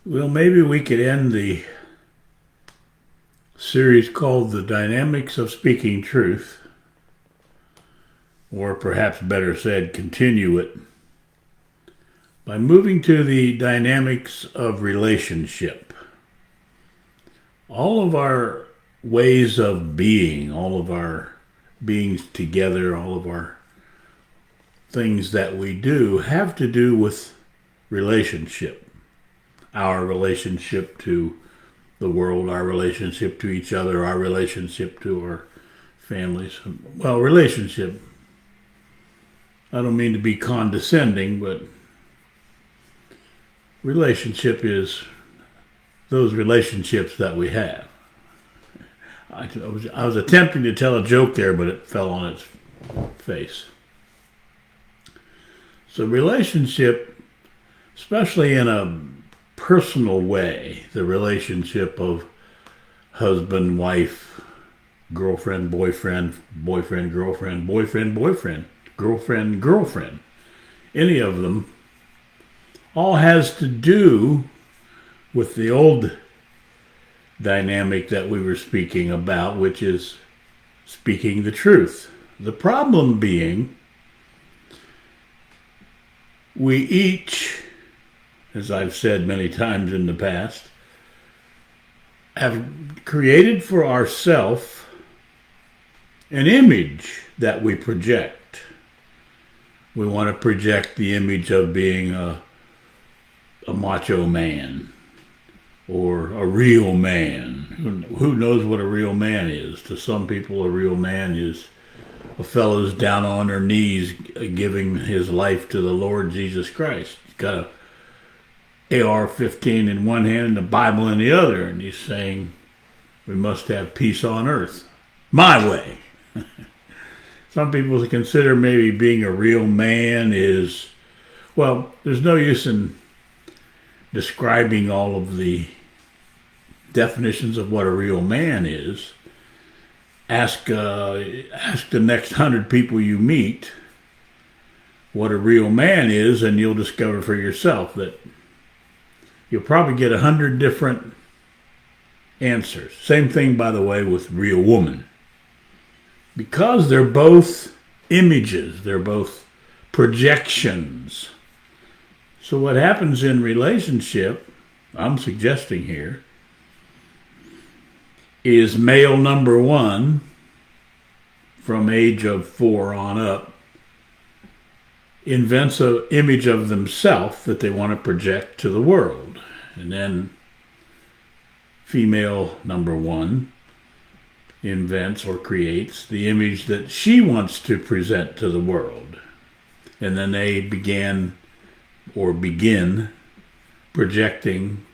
Well, maybe we could end the series called The Dynamics of Speaking Truth, or perhaps better said, continue it, by moving to the dynamics of relationship. All of our ways of being, all of our beings together, all of our things that we do have to do with relationship. Our relationship to the world, our relationship to each other, our relationship to our families. Well, relationship, I don't mean to be condescending, but relationship is those relationships that we have. I was attempting to tell a joke there, but it fell on its face. So, relationship, especially in a personal way, the relationship of husband, wife, girlfriend, boyfriend, boyfriend, girlfriend, boyfriend, boyfriend, girlfriend, girlfriend, any of them, all has to do with the old dynamic that we were speaking about, which is speaking the truth. The problem being, we each, as I've said many times in the past, have created for ourselves an image that we project. We want to project the image of being a macho man or a real man. Who knows what a real man is? To some people, a real man is a fellow's down on their knees giving his life to the Lord Jesus Christ. He's got a AR-15 in one hand and the Bible in the other, and he's saying we must have peace on earth. My way. Some people consider maybe being a real man is, well, there's no use in describing all of the definitions of what a real man is. Ask the next 100 people you meet what a real man is, and you'll discover for yourself that you'll probably get 100 different answers. Same thing, by the way, with real woman. Because they're both images, they're both projections. So what happens in relationship, I'm suggesting here, is male number one, from age of 4 on up, invents an image of themselves that they want to project to the world. And then female number one invents or creates the image that she wants to present to the world. And then they begin projecting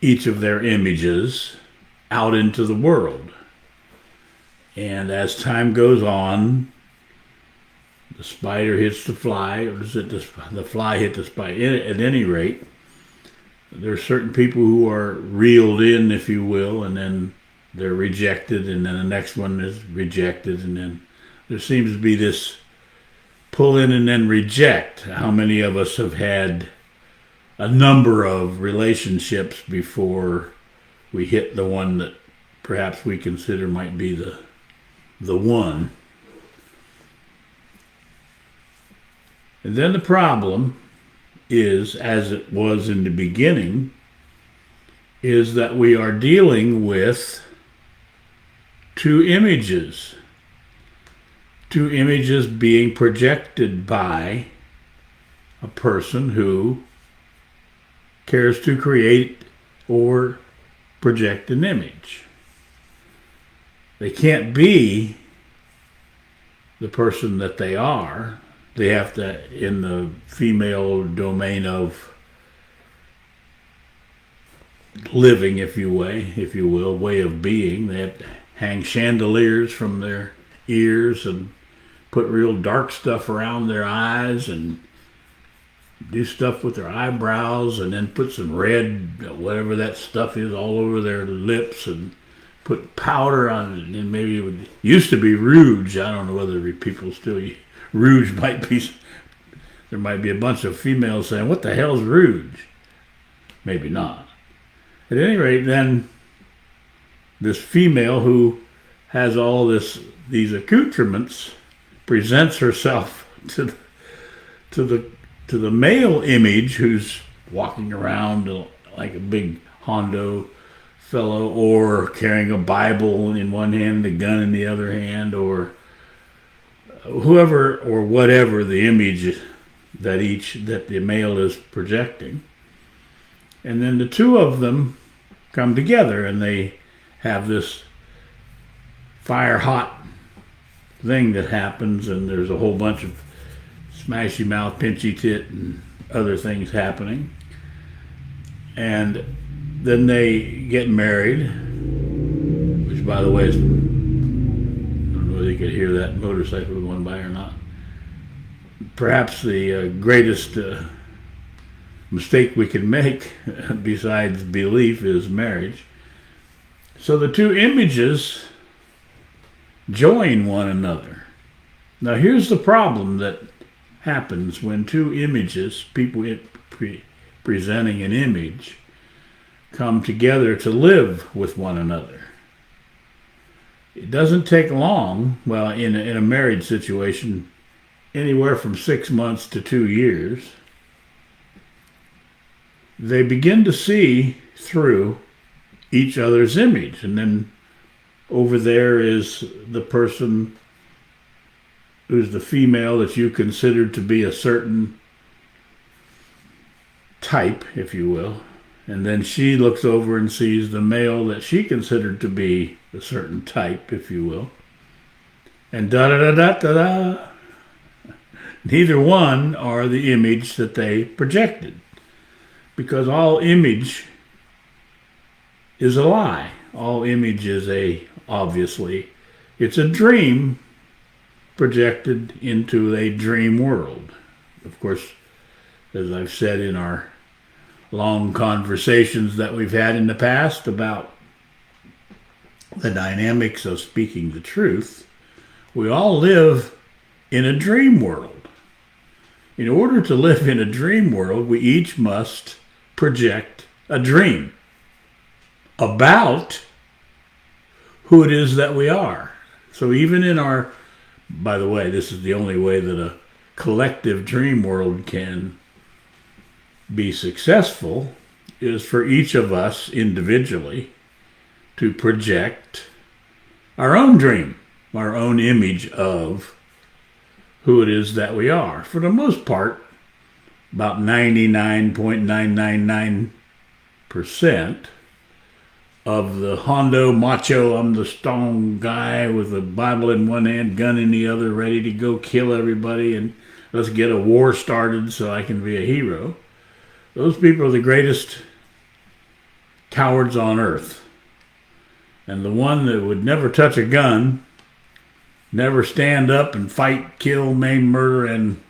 each of their images out into the world. And as time goes on, the spider hits the fly, or does it the fly hit the spider? At any rate, there are certain people who are reeled in, if you will, and then they're rejected, and then the next one is rejected, and then there seems to be this pull in and then reject. How many of us have had a number of relationships before we hit the one that perhaps we consider might be the one? And then the problem is, as it was in the beginning, is that we are dealing with two images being projected by a person who cares to create or project an image. They can't be the person that they are. They have to, in the female domain of living, if you will, way of being, they have to hang chandeliers from their ears and put real dark stuff around their eyes and do stuff with their eyebrows, and then put some red, whatever that stuff is, all over their lips, and put powder on it. And maybe it used to be rouge. I don't know whether people still use rouge. There might be a bunch of females saying, what the hell's rouge? maybe not. At any rate, then this female who has all these accoutrements presents herself to the male image who's walking around like a big Hondo fellow, or carrying a Bible in one hand, a gun in the other hand, or whoever or whatever the image that the male is projecting. And then the two of them come together and they have this fire hot thing that happens, and there's a whole bunch of smashy mouth, pinchy tit, and other things happening. And then they get married, which, by the way, I don't know whether you could hear that motorcycle going by or not. Perhaps the greatest mistake we can make, besides belief, is marriage. So the two images join one another. Now here's the problem that happens when two images, people presenting an image, come together to live with one another. It doesn't take long, well, in a marriage situation, anywhere from 6 months to 2 years, they begin to see through each other's image. And then over there is the person who's the female that you considered to be a certain type, if you will. And then she looks over and sees the male that she considered to be a certain type, if you will. And da-da-da-da-da-da. Neither one are the image that they projected. Because all image is a lie. All image is obviously, it's a dream projected into a dream world. Of course, as I've said in our long conversations that we've had in the past about the dynamics of speaking the truth, we all live in a dream world. In order to live in a dream world, we each must project a dream about who it is that we are. So even in our, by the way, this is the only way that a collective dream world can be successful, is for each of us individually to project our own dream, our own image of who it is that we are. For the most part, about 99.999% of the Hondo macho, I'm the strong guy with a Bible in one hand, gun in the other, ready to go kill everybody and let's get a war started so I can be a hero. Those people are the greatest cowards on earth. And the one that would never touch a gun, never stand up and fight, kill, maim, murder, and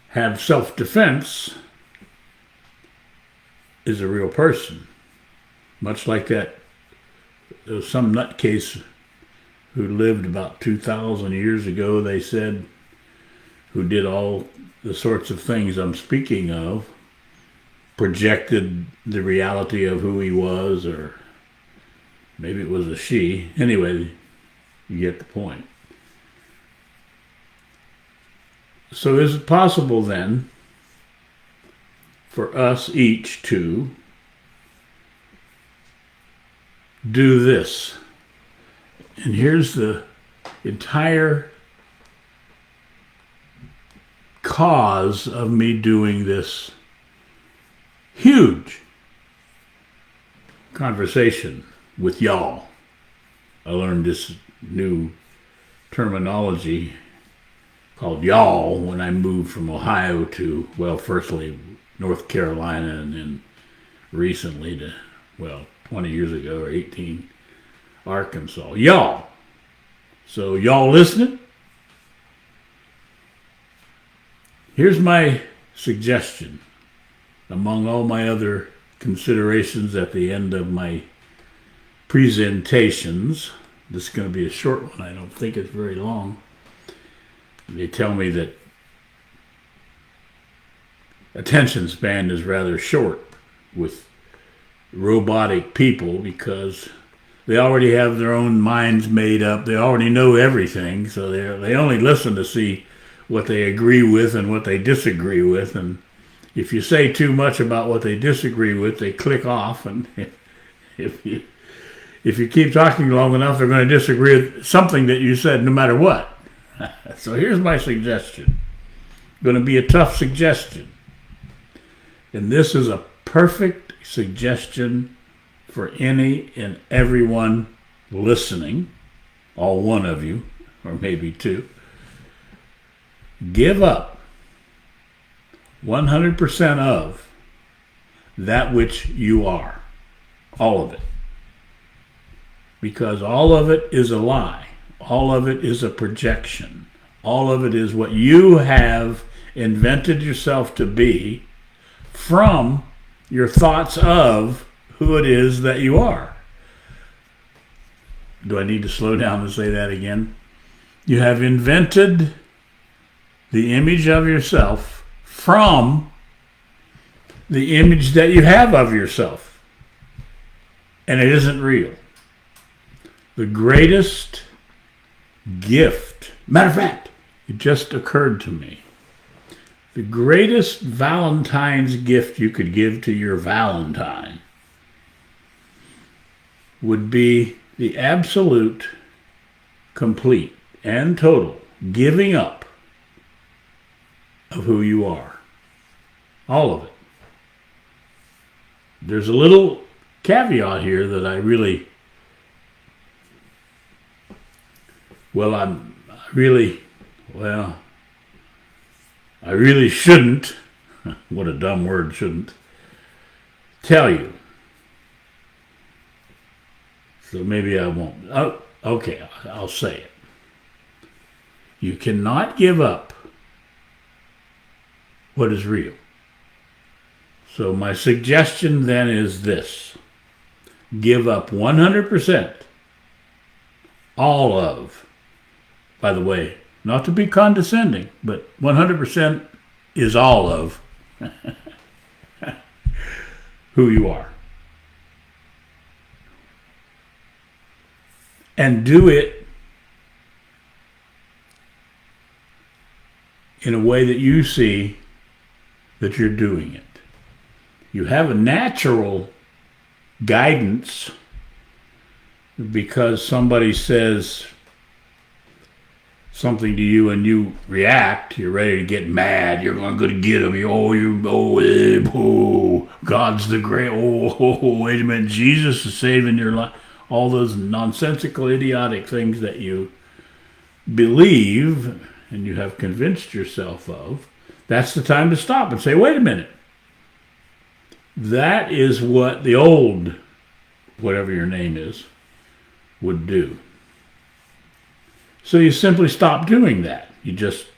have self-defense is a real person. Much like that, there was some nutcase who lived about 2,000 years ago, they said, who did all the sorts of things I'm speaking of, projected the reality of who he was, or maybe it was a she. Anyway, you get the point. So is it possible then for us each to do this? And here's the entire cause of me doing this huge conversation with y'all. I learned this new terminology called y'all when I moved from Ohio to, well, firstly North Carolina, and then recently to, 20 years ago or 18, Arkansas. Y'all. So y'all listening? Here's my suggestion, among all my other considerations at the end of my presentations. This is going to be a short one. I don't think it's very long. They tell me that attention span is rather short with robotic people because they already have their own minds made up. They already know everything, so they only listen to see what they agree with and what they disagree with. And if you say too much about what they disagree with, they click off. And if you keep talking long enough, they're going to disagree with something that you said no matter what. So here's my suggestion. Going to be a tough suggestion. And this is a perfect suggestion for any and everyone listening, all one of you, or maybe two. Give up 100% of that which you are. All of it. Because all of it is a lie. All of it is a projection. All of it is what you have invented yourself to be from your thoughts of who it is that you are. Do I need to slow down to say that again? You have invented the image of yourself from the image that you have of yourself. And it isn't real. The greatest gift, matter of fact, it just occurred to me. The greatest Valentine's gift you could give to your Valentine would be the absolute, complete, and total giving up of who you are. All of it. There's a little caveat here that I really shouldn't, what a dumb word, shouldn't, tell you. So maybe I won't. Oh, okay, I'll say it. You cannot give up what is real. So my suggestion then is this. Give up 100% all of, by the way, not to be condescending, but 100% is all of who you are. And do it in a way that you see that you're doing it. You have a natural guidance because somebody says something to you and you react, you're ready to get mad, you're going to get him, God's the great, wait a minute, Jesus is saving your life. All those nonsensical, idiotic things that you believe and you have convinced yourself of, that's the time to stop and say, wait a minute. That is what the old, whatever your name is, would do. So you simply stop doing that. You just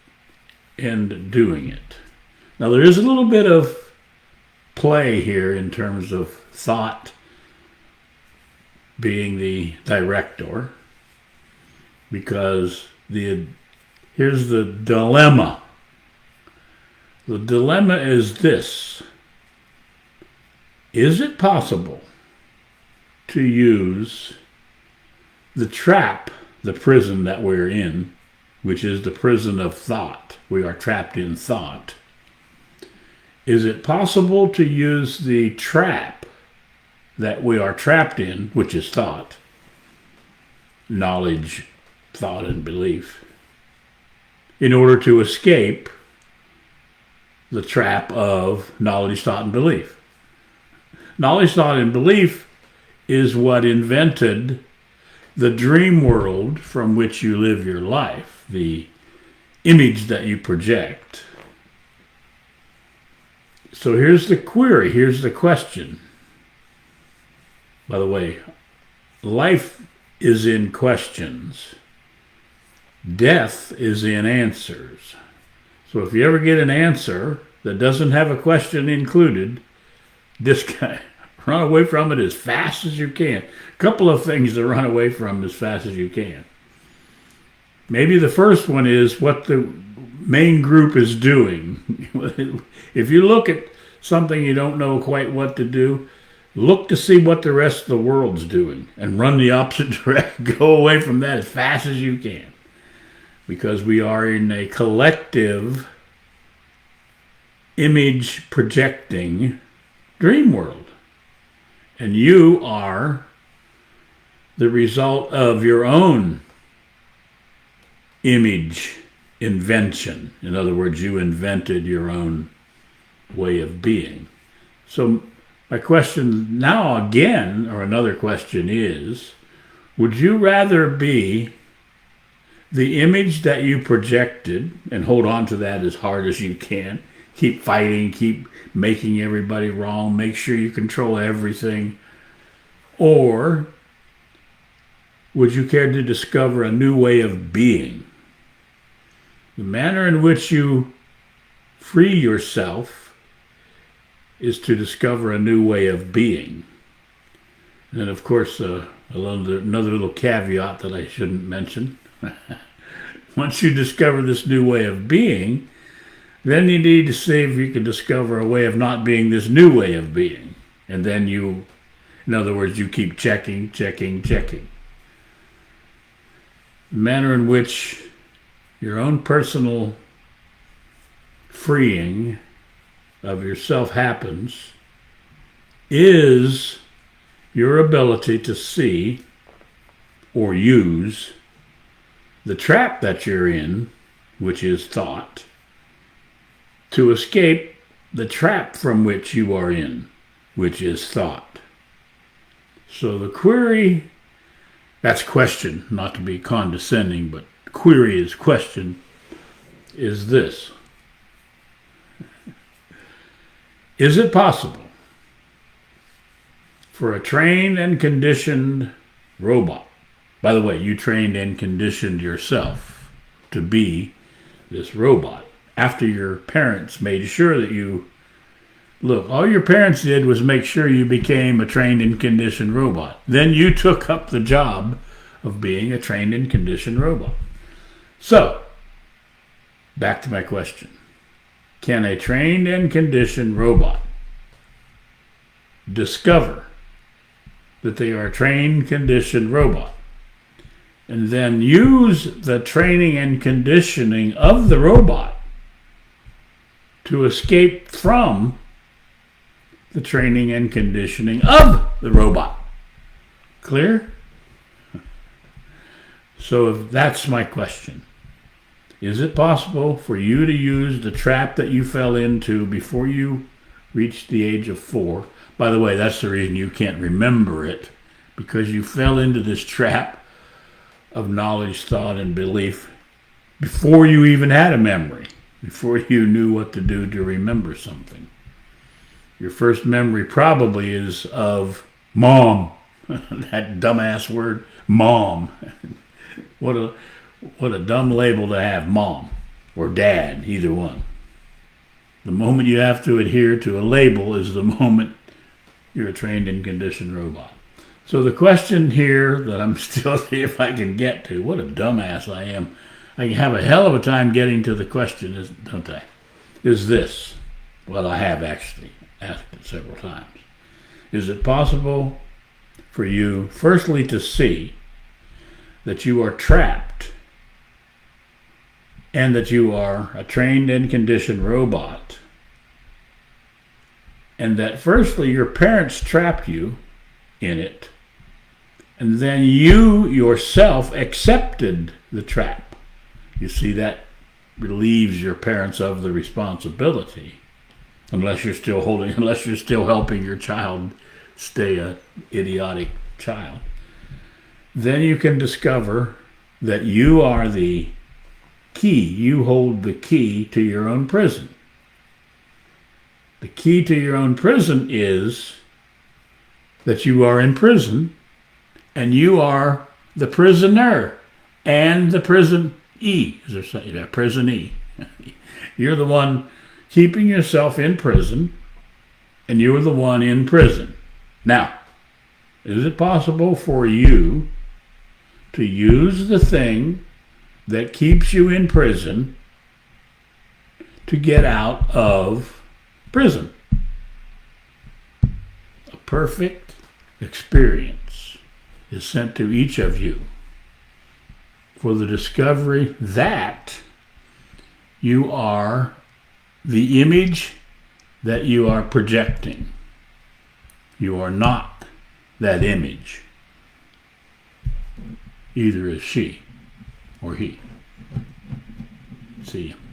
end doing it. Now there is a little bit of play here in terms of thought being the director, because here's the dilemma. The dilemma is this. Is it possible to use the trap, the prison that we're in, which is the prison of thought? We are trapped in thought. Is it possible to use the trap that we are trapped in, which is thought, knowledge, thought, and belief, in order to escape the trap of knowledge, thought, and belief? Knowledge, thought, and belief is what invented the dream world from which you live your life, the image that you project. So here's the query, here's the question. By the way, life is in questions. Death is in answers. So if you ever get an answer that doesn't have a question included, run away from it as fast as you can. A couple of things to run away from as fast as you can. Maybe the first one is what the main group is doing. If you look at something you don't know quite what to do, look to see what the rest of the world's doing and run the opposite direction. Go away from that as fast as you can. Because we are in a collective image projecting dream world. And you are the result of your own image invention. In other words, you invented your own way of being. So my question now again, or another question is, would you rather be the image that you projected and hold on to that as hard as you can? Keep fighting, keep making everybody wrong, make sure you control everything. Or would you care to discover a new way of being? The manner in which you free yourself is to discover a new way of being. And of course, another little caveat that I shouldn't mention. Once you discover this new way of being, then you need to see if you can discover a way of not being this new way of being. And then you, in other words, you keep checking. The manner in which your own personal freeing of yourself happens is your ability to see or use the trap that you're in, which is thought, to escape the trap from which you are in, which is thought. So the query, that's question, not to be condescending, but query is question, is this. Is it possible for a trained and conditioned robot? By the way, you trained and conditioned yourself to be this robot after your parents made sure that you... Look, all your parents did was make sure you became a trained and conditioned robot. Then you took up the job of being a trained and conditioned robot. So, back to my question. Can a trained and conditioned robot discover that they are a trained, conditioned robot and then use the training and conditioning of the robot to escape from the training and conditioning of the robot? Clear? So if that's my question. Is it possible for you to use the trap that you fell into before you reached the age of 4? By the way, that's the reason you can't remember it, because you fell into this trap of knowledge, thought, and belief before you even had a memory, before you knew what to do to remember something. Your first memory probably is of mom. That dumbass word, mom. What a dumb label to have, mom or dad, either one. The moment you have to adhere to a label is the moment you're a trained and conditioned robot. So the question here that I'm still see if I can get to, what a dumbass I am. I have a hell of a time getting to the question, don't I? Is this, well, I have actually asked it several times. Is it possible for you, firstly, to see that you are trapped and that you are a trained and conditioned robot, and that firstly your parents trapped you in it, and then you yourself accepted the trap? You see, that relieves your parents of the responsibility, unless you're still helping your child stay an idiotic child. Then you can discover that you are the key. You hold the key to your own prison. The key to your own prison is that you are in prison, and you are the prisoner and the prisonee. Is there something? Yeah, prisonee. You're the one keeping yourself in prison, and you're the one in prison. Now, is it possible for you to use the thing that keeps you in prison to get out of prison? perfect experience is sent to each of you for the discovery that you are the image that you are projecting. You are not that image. Either is she or he. See you.